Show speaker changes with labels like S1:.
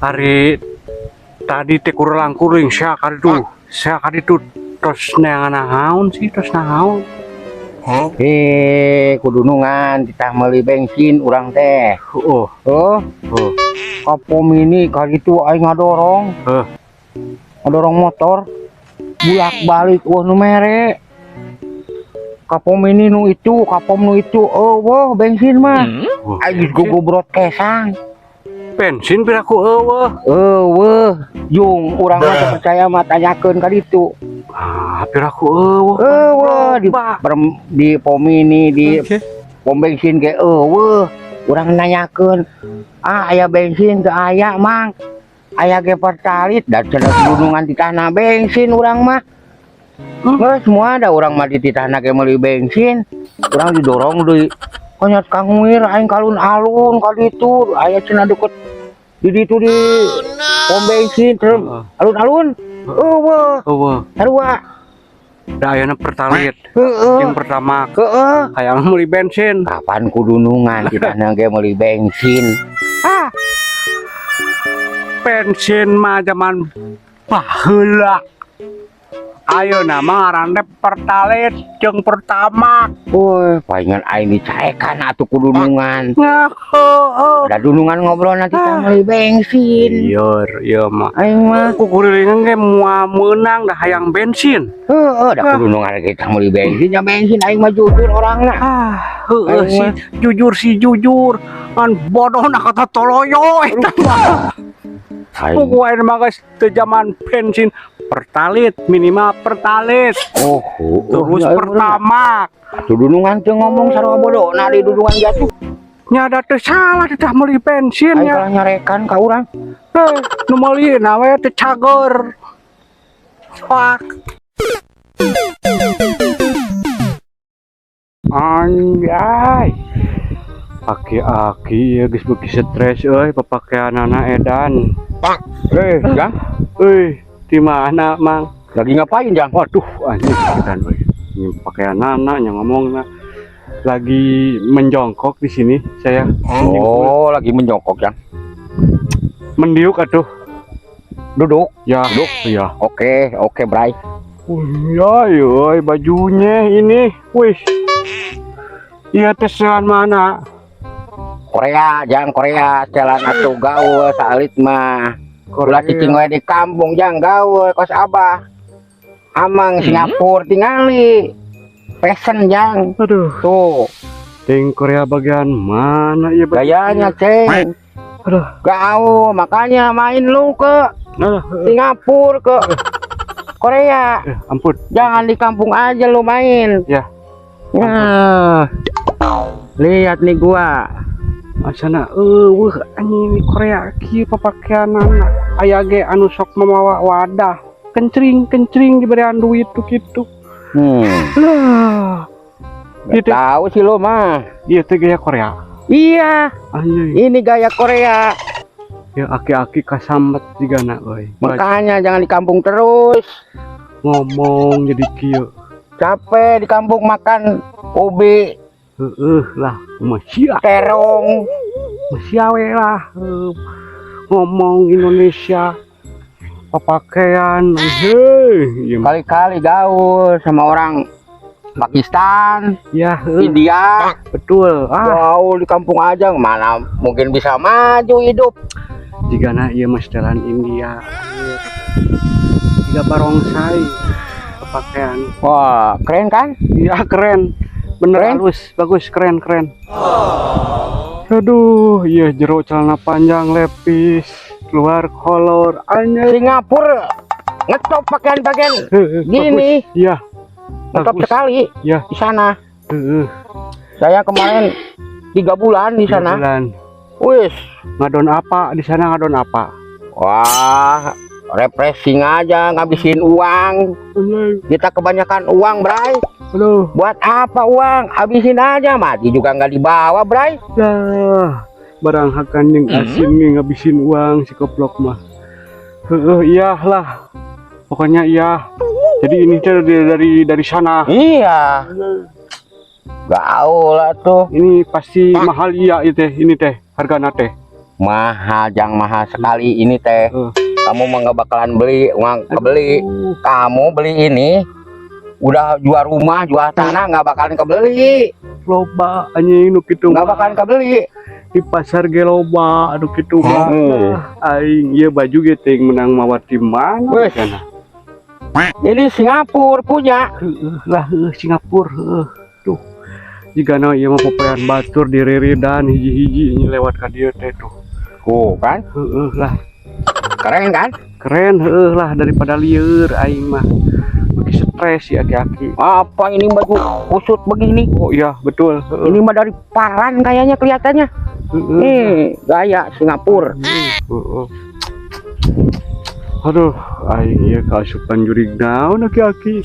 S1: hari tadi teh kurang kuring sia kali itu tos naon sih tos naon.
S2: Kudunungan kita meuli bensin urang teh.
S1: Oh
S2: Kapom ini kali itu aing ngadorong. Ngadorong motor. Bulak-balik nu mere. Kapom ini nu itu, kapom nu itu. Wah bensin mah. Aing gugubrot kesang.
S1: Bensin piraku
S2: Jung urang mah percaya mah tanyakeun ka ditu.
S1: Piraku
S2: di pom ini di pom bensin ge urang nanyakeun. Aya bensin teu aya mang. Aya ge pertalit dan cenah gunungan di tanah bensin urang mah. Semua ada urang mah di tanah ge meuli bensin. Urang didorong deui. Konyot Kang Wir aing kalun-alun ka ditu aya cenah deket di ditu di pom bensin terus alun-alun. Sarua.
S1: Da ayeuna pertalit. Yang pertama hayang meuli bensin.
S2: Kapan kudunungan di tanah ge meuli bensin?
S1: Bensin mah zaman baheula. Ayeuna mah ngaranna pertalit jeung pertama.
S2: Palingan aing dicaekan atuh kudunungan.
S1: Da
S2: dunungan ngobrol nanti kita meuli bensin.
S1: Iya mah.
S2: Aing mah
S1: kukuringan ge moal meunang da hayang bensin.
S2: Da kudunungan kita meuli bensin ya bensin aing mah jujur orangna.
S1: Jujur. Kan bodohna kata toloyo eta mah. Pokoknya mah guys teu zaman bensin pertalit minimal pertalit. Terus pertama
S2: kudunungan teu ngomong sarua bodona di dudungan jatuh.
S1: Nya da teu salah teh meuli bensin nya.
S2: Aing nyarekan ka urang.
S1: Nu meulina we teu cager. Fuck. Anjay. Aki-aki ya geus beuki stres euy papakeanana edan.
S2: Jang.
S1: Di mana, Mang?
S2: Lagi ngapain, Jang?
S1: Waduh, anjing edan euy. Ini pakeanana nya ngomongna. Lagi menjongkok di sini saya.
S2: Lagi menjongkok, Jang.
S1: Mendiuk atuh.
S2: Duduk.
S1: Ya, duduk. Ya.
S2: Oke, Bray.
S1: Ya, yoi bajunya ini. Wih. Iya teselan mana?
S2: Korea, Jang, Korea. Jalan atuh gaul saalit mah. Ulah cicing we di kampung, Jang, gaul kos Abah. Amang Singapura tingali. Pesen, Jang.
S1: Aduh.
S2: Tuh.
S1: Ting Korea bagian mana ya
S2: gayanya, Ceng?
S1: Aduh.
S2: Gaul, makanya main lu ke Singapura ke Korea.
S1: Ampun.
S2: Jangan di kampung aja lu main.
S1: Ya.
S2: Lihat nih gua.
S1: Asana anjing Korea kieu papakeanana aya ge anu sok mamawa wadah kencring diberian duit tuh kitu. Lah.
S2: Gitu. Tahu sih lo mah.
S1: Iya teh gaya Korea.
S2: Iya.
S1: Anjing.
S2: Ini gaya Korea.
S1: Ya aki-aki kasambat jigana euy.
S2: Makanya jangan di kampung terus.
S1: Ngomong jadi kieu.
S2: Capek di kampung makan ubi.
S1: Lah, masih
S2: terong,
S1: masih awe lah. Ngomong Indonesia, pakaian,
S2: kali-kali gaul sama orang Pakistan,
S1: ya,
S2: India,
S1: betul.
S2: Gaul di kampung aja, mana mungkin bisa maju hidup.
S1: Jika nak iya mas jalan India, tiga barongsai, pakaian.
S2: Wah, keren kan?
S1: Iya keren. Bener halus, bagus, keren. Aduh, iya jero celana panjang lepis, keluar kolor, anjir.
S2: Singapura ngetop pakaian gini.
S1: Iya.
S2: Ngetop sekali.
S1: Iya.
S2: Di sana. Saya kemarin 3 bulan di sana.
S1: 3 bulan.
S2: Wis,
S1: ngadon apa di sana ngadon apa?
S2: Wah, refreshing aja, ngabisin uang. Kita kebanyakan uang, Bray.
S1: Aduh.
S2: Buat apa uang? Habisin aja, mati juga nggak dibawa, Bray.
S1: Lah, barang hakan yang asin nih ngabisin uang si koplok mah. Iyalah. Pokoknya iya. Jadi ini dari sana.
S2: Iya. Gaul lah tuh.
S1: Ini pasti mahal iya itu ini teh hargana teh.
S2: Mahal, jang mahal sekali ini teh. Kamu mah nggak bakalan beli, uang kebeli. Kamu beli ini udah jual rumah, jual tanah nggak bakalan kebeli.
S1: Loba anjing nu kitu
S2: Nggak bakalan kebeli.
S1: di pasar ge loba anu kitu mah. Aing ieu baju ge teuing menang mawar di mana
S2: Wes.
S1: kana.
S2: Ini Singapura punya.
S1: Lah Singapura tuh. Jigana ieu mah popoean batur diriridan hiji-hiji nya lewat ka dieu teh tuh.
S2: Oh kan,
S1: Lah
S2: keren kan?
S1: keren lah daripada lieur aing mah. Bagi stres ya aki-aki.
S2: Apa ini baju kusut begini?
S1: Oh iya betul.
S2: Ini mah dari Paran kayaknya kelihatannya. Nih gaya Singapura.
S1: Aduh, aing ieu kaasupan jurig naon aki-aki.